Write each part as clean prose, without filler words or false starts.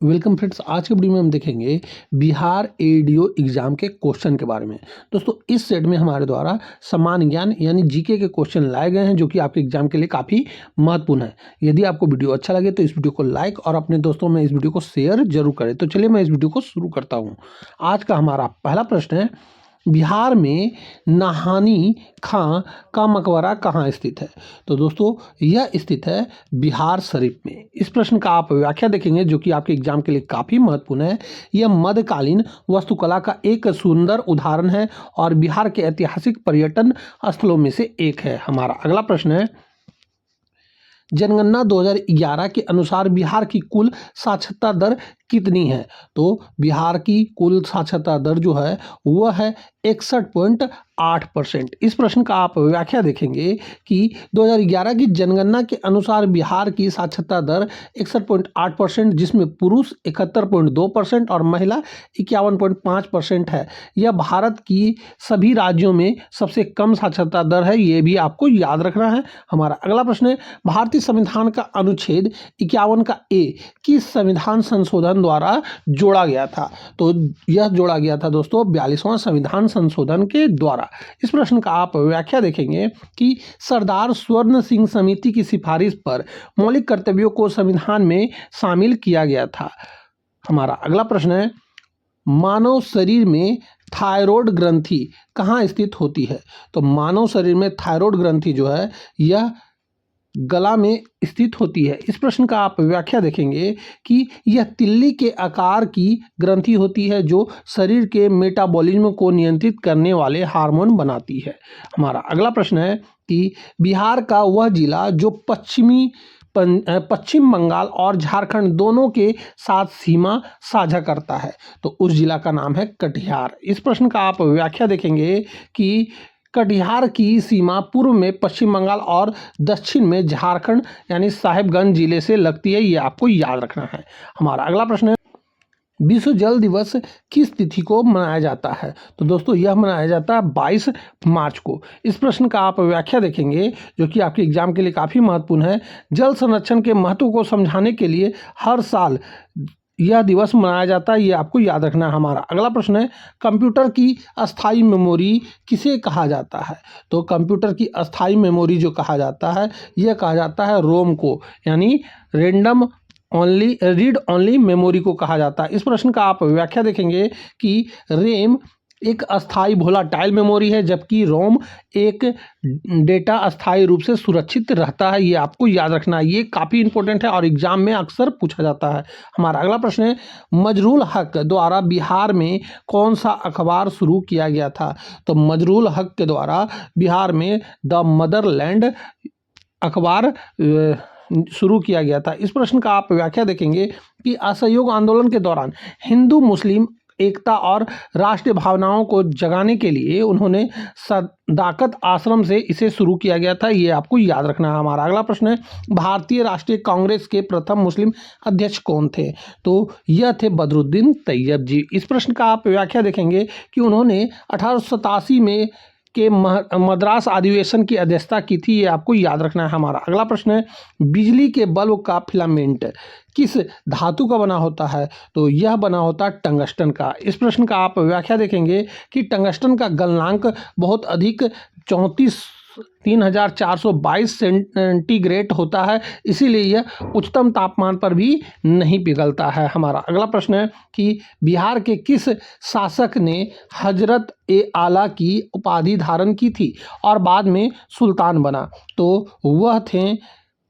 Welcome friends. आज के video में हम देखेंगे बिहार एडीओ एग्जाम के क्वेश्चन के बारे में। दोस्तों, इस सेट में हमारे द्वारा सामान्य ज्ञान यानी जीके के क्वेश्चन लाए गए हैं जो कि आपके एग्जाम के लिए काफ़ी महत्वपूर्ण है। यदि आपको वीडियो अच्छा लगे तो इस वीडियो को लाइक और अपने दोस्तों में इस वीडियो को शेयर जरूर करें। तो चलिए मैं इस वीडियो को शुरू करता हूँ। आज का हमारा पहला प्रश्न है, बिहार में नाहानी खां का मकबरा कहाँ स्थित है? तो दोस्तों, यह स्थित है बिहार शरीफ में। इस प्रश्न का आप व्याख्या देखेंगे जो कि आपके एग्जाम के लिए काफ़ी महत्वपूर्ण है। यह मध्यकालीन वास्तुकला का एक सुंदर उदाहरण है और बिहार के ऐतिहासिक पर्यटन स्थलों में से एक है। हमारा अगला प्रश्न है, जनगणना 2011 के अनुसार बिहार की कुल साक्षरता दर कितनी है? तो बिहार की कुल साक्षरता दर जो है वह है 61.8%। इस प्रश्न का आप व्याख्या देखेंगे कि 2011 की जनगणना के अनुसार बिहार की साक्षरता दर 61.8%, जिसमें पुरुष 71.2% और महिला 51.5% है। यह भारत की सभी राज्यों में सबसे कम साक्षरता दर है, ये भी आपको याद रखना है। हमारा अगला प्रश्न है, भारतीय संविधान का अनुच्छेद 51 का ए किस संविधान संशोधन द्वारा जोड़ा गया था? तो यह जोड़ा गया था दोस्तों 42वां संविधान संशोधन के द्वारा। इस प्रश्न का आप व्याख्या देखेंगे कि सरदार स्वर्ण सिंह समिति की सिफारिश पर मौलिक कर्तव्यों को संविधान में शामिल किया गया था। हमारा अगला प्रश्न है, मानव शरीर में थायराइड ग्रंथि कहाँ स्थित होती है? तो मानव शरीर में थायराइड ग्रंथि जो है यह गला में स्थित होती है। इस प्रश्न का आप व्याख्या देखेंगे कि यह तिल्ली के आकार की ग्रंथि होती है जो शरीर के मेटाबॉलिज्म को नियंत्रित करने वाले हार्मोन बनाती है। हमारा अगला प्रश्न है कि बिहार का वह जिला जो पश्चिम बंगाल और झारखंड दोनों के साथ सीमा साझा करता है, तो उस जिला का नाम है कटिहार। इस प्रश्न का आप व्याख्या देखेंगे कि कटिहार की सीमा पूर्व में पश्चिम बंगाल और दक्षिण में झारखंड यानी साहिबगंज जिले से लगती है, ये आपको याद रखना है। हमारा अगला प्रश्न है, विश्व जल दिवस किस तिथि को मनाया जाता है? तो दोस्तों, यह मनाया जाता है 22 मार्च को। इस प्रश्न का आप व्याख्या देखेंगे जो कि आपके एग्जाम के लिए काफ़ी महत्वपूर्ण है। जल संरक्षण के महत्व को समझाने के लिए हर साल यह दिवस मनाया जाता है, ये आपको याद रखना है। हमारा अगला प्रश्न है, कंप्यूटर की अस्थाई मेमोरी किसे कहा जाता है? तो कंप्यूटर की अस्थाई मेमोरी जो कहा जाता है यह कहा जाता है रोम को, यानी रीड ओनली मेमोरी को कहा जाता है। इस प्रश्न का आप व्याख्या देखेंगे कि रैम एक अस्थाई वोलाटाइल मेमोरी है जबकि रोम एक डेटा अस्थाई रूप से सुरक्षित रहता है, ये आपको याद रखना है। ये काफ़ी इंपॉर्टेंट है और एग्जाम में अक्सर पूछा जाता है। हमारा अगला प्रश्न है, मजरूल हक द्वारा बिहार में कौन सा अखबार शुरू किया गया था? तो मजरूल हक के द्वारा बिहार में द मदरलैंड अखबार शुरू किया गया था। इस प्रश्न का आप व्याख्या देखेंगे कि असहयोग आंदोलन के दौरान हिंदू मुस्लिम एकता और राष्ट्रीय भावनाओं को जगाने के लिए उन्होंने सदाकत आश्रम से इसे शुरू किया गया था, ये आपको याद रखना है। हमारा अगला प्रश्न है, भारतीय राष्ट्रीय कांग्रेस के प्रथम मुस्लिम अध्यक्ष कौन थे? तो यह थे बदरुद्दीन तैयब जी। इस प्रश्न का आप व्याख्या देखेंगे कि उन्होंने 1887 में के मद्रास अधिवेशन की अध्यक्षता की थी, ये आपको याद रखना है। हमारा अगला प्रश्न है, बिजली के बल्ब का फिलामेंट किस धातु का बना होता है? तो यह बना होता है टंगस्टन का। इस प्रश्न का आप व्याख्या देखेंगे कि टंगस्टन का गलनांक बहुत अधिक 3422 सेंटीग्रेड होता है, इसीलिए यह उच्चतम तापमान पर भी नहीं पिघलता है। हमारा अगला प्रश्न है कि बिहार के किस शासक ने हजरत ए आला की उपाधि धारण की थी और बाद में सुल्तान बना? तो वह थे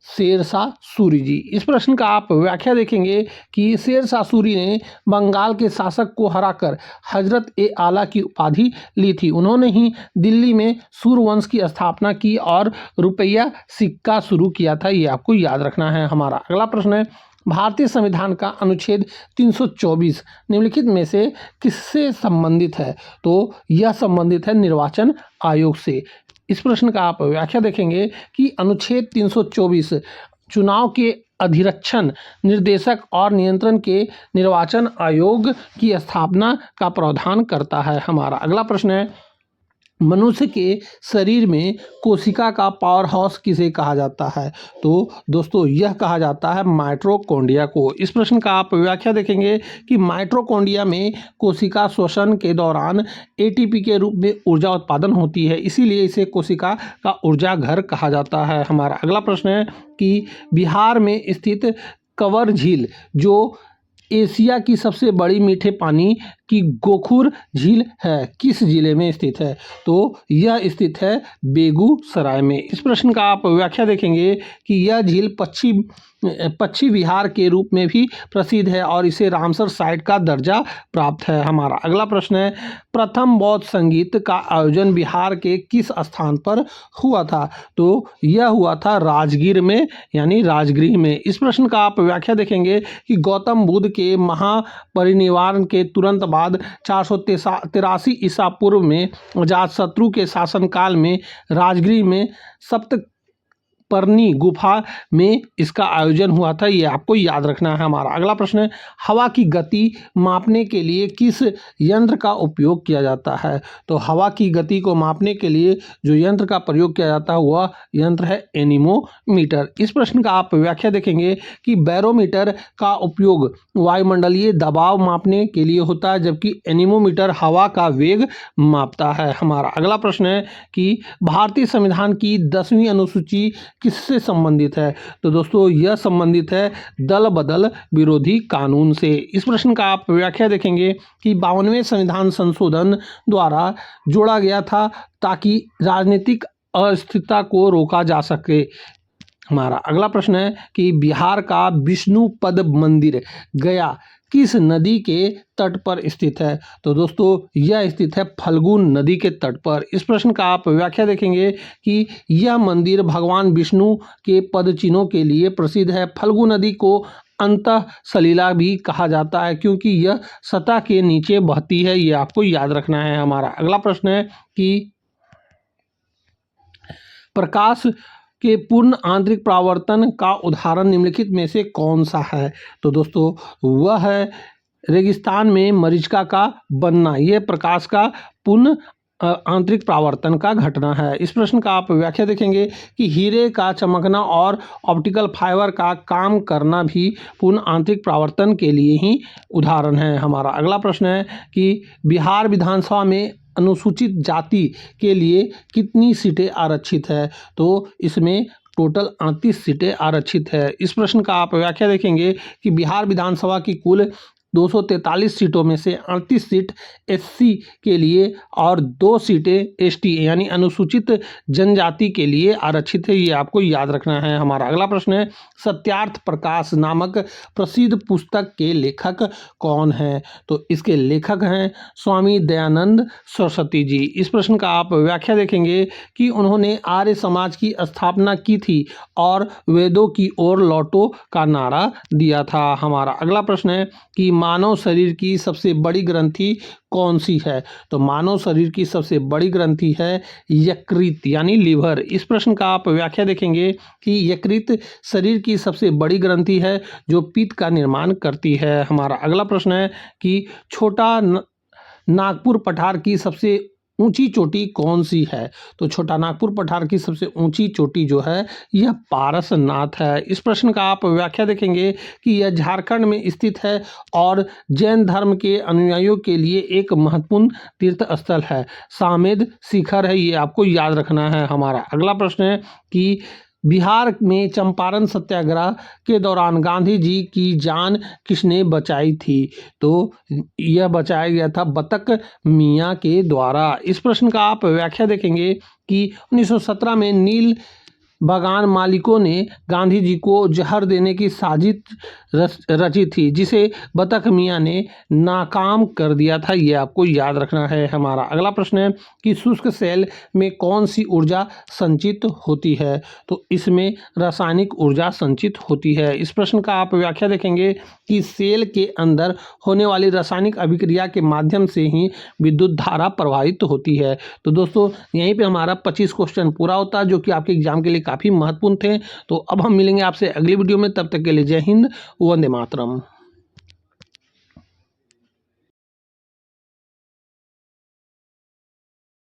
शेरशाह सूरी जी। इस प्रश्न का आप व्याख्या देखेंगे कि शेरशाह सूरी ने बंगाल के शासक को हराकर हजरत ए आला की उपाधि ली थी। उन्होंने ही दिल्ली में सूर्यवंश की स्थापना की और रुपया सिक्का शुरू किया था, ये आपको याद रखना है। हमारा अगला प्रश्न है, भारतीय संविधान का अनुच्छेद 324 निम्नलिखित में से किससे संबंधित है? तो यह संबंधित है निर्वाचन आयोग से। इस प्रश्न का आप व्याख्या देखेंगे कि अनुच्छेद 324 चुनाव के अधिरक्षण निर्देशक और नियंत्रण के निर्वाचन आयोग की स्थापना का प्रावधान करता है। हमारा अगला प्रश्न है, मनुष्य के शरीर में कोशिका का पावर हाउस किसे कहा जाता है? तो दोस्तों यह कहा जाता है माइटोकॉन्ड्रिया को। इस प्रश्न का आप व्याख्या देखेंगे कि माइटोकॉन्ड्रिया में कोशिका श्वसन के दौरान एटीपी के रूप में ऊर्जा उत्पादन होती है, इसीलिए इसे कोशिका का ऊर्जा घर कहा जाता है। हमारा अगला प्रश्न है कि बिहार में स्थित कंवर झील जो एशिया की सबसे बड़ी मीठे पानी की गोखुर झील है, किस जिले में स्थित है? तो यह स्थित है बेगूसराय में। इस प्रश्न का आप व्याख्या देखेंगे कि यह झील पश्चिम बिहार के रूप में भी प्रसिद्ध है और इसे रामसर साइट का दर्जा प्राप्त है। हमारा अगला प्रश्न है, प्रथम बौद्ध संगीत का आयोजन बिहार के किस स्थान पर हुआ था? तो यह हुआ था राजगीर में, यानी राजगृह में। इस प्रश्न का आप व्याख्या देखेंगे कि गौतम बुद्ध के महापरिनिर्वाण के तुरंत बाद 483 ईसा पूर्व में अजातशत्रु के शासनकाल में राजगृह में सप्तपर्णी गुफा में इसका आयोजन हुआ था, ये आपको याद रखना है। हमारा अगला प्रश्न है, हवा की गति मापने के लिए किस यंत्र का उपयोग किया जाता है? तो हवा की गति को मापने के लिए जो यंत्र का प्रयोग किया जाता है वह यंत्र है एनीमोमीटर। इस प्रश्न का आप व्याख्या देखेंगे कि बैरोमीटर का उपयोग वायुमंडलीय दबाव मापने के लिए होता है, जबकि एनीमोमीटर हवा का वेग मापता है। हमारा अगला प्रश्न है कि भारतीय संविधान की 10वीं अनुसूची किससे संबंधित है? तो दोस्तों यह संबंधित है दल बदल विरोधी कानून से। इस प्रश्न का आप व्याख्या देखेंगे कि 52वें संविधान संशोधन द्वारा जोड़ा गया था ताकि राजनीतिक अस्थिरता को रोका जा सके। हमारा अगला प्रश्न है कि बिहार का विष्णुपद मंदिर गया किस नदी के तट पर स्थित है? तो दोस्तों यह स्थित है फल्गु नदी के तट पर। इस प्रश्न का आप व्याख्या देखेंगे कि यह मंदिर भगवान विष्णु के पद चिन्हों के लिए प्रसिद्ध है। फल्गु नदी को अंतः सलीला भी कहा जाता है क्योंकि यह सतह के नीचे बहती है, ये आपको याद रखना है। हमारा अगला प्रश्न है कि प्रकाश के पूर्ण आंतरिक परावर्तन का उदाहरण निम्नलिखित में से कौन सा है? तो दोस्तों वह है रेगिस्तान में मरीचिका का बनना, यह प्रकाश का पूर्ण आंतरिक परावर्तन का घटना है। इस प्रश्न का आप व्याख्या देखेंगे कि हीरे का चमकना और ऑप्टिकल फाइबर का काम करना भी पूर्ण आंतरिक परावर्तन के लिए ही उदाहरण है। हमारा अगला प्रश्न है कि बिहार विधानसभा में अनुसूचित जाति के लिए कितनी सीटें आरक्षित है? तो इसमें टोटल 38 सीटें आरक्षित है। इस प्रश्न का आप व्याख्या देखेंगे कि बिहार विधानसभा की कुल 243 सीटों में से 38 सीट एससी के लिए और 2 सीटें एसटी यानी अनुसूचित जनजाति के लिए आरक्षित है, ये आपको याद रखना है। हमारा अगला प्रश्न है, सत्यार्थ प्रकाश नामक प्रसिद्ध पुस्तक के लेखक कौन हैं? तो इसके लेखक हैं स्वामी दयानंद सरस्वती जी। इस प्रश्न का आप व्याख्या देखेंगे कि उन्होंने आर्य समाज की स्थापना की थी और वेदों की ओर लौटो का नारा दिया था। हमारा अगला प्रश्न है कि मानव शरीर की सबसे बड़ी ग्रंथि कौन सी है? तो मानव शरीर की सबसे बड़ी ग्रंथि है यकृत यानी लीवर। इस प्रश्न का आप व्याख्या देखेंगे कि यकृत शरीर की सबसे बड़ी ग्रंथि है जो पित्त का निर्माण करती है। हमारा अगला प्रश्न है कि छोटा नागपुर पठार की सबसे ऊंची चोटी कौन सी है? तो छोटा नागपुर पठार की सबसे ऊंची चोटी जो है यह पारसनाथ है। इस प्रश्न का आप व्याख्या देखेंगे कि यह झारखंड में स्थित है और जैन धर्म के अनुयायियों के लिए एक महत्वपूर्ण तीर्थ स्थल है। सामेद शिखर है, ये आपको याद रखना है। हमारा अगला प्रश्न है कि बिहार में चंपारण सत्याग्रह के दौरान गांधी जी की जान किसने बचाई थी? तो यह बचाया गया था बतक मियाँ के द्वारा। इस प्रश्न का आप व्याख्या देखेंगे कि 1917 में नील बागान मालिकों ने गांधी जी को जहर देने की साजिश रची थी जिसे बतख मियाँ ने नाकाम कर दिया था, ये आपको याद रखना है। हमारा अगला प्रश्न है कि शुष्क सेल में कौन सी ऊर्जा संचित होती है? तो इसमें रासायनिक ऊर्जा संचित होती है। इस प्रश्न का आप व्याख्या देखेंगे कि सेल के अंदर होने वाली रासायनिक अभिक्रिया के माध्यम से ही विद्युत धारा प्रवाहित होती है। तो दोस्तों यहीं पे हमारा 25 क्वेश्चन पूरा होता है जो कि आपके एग्जाम के लिए काफ़ी महत्वपूर्ण थे। तो अब हम मिलेंगे आपसे अगली वीडियो में, तब तक के लिए जय हिंद, वंदे मातरम।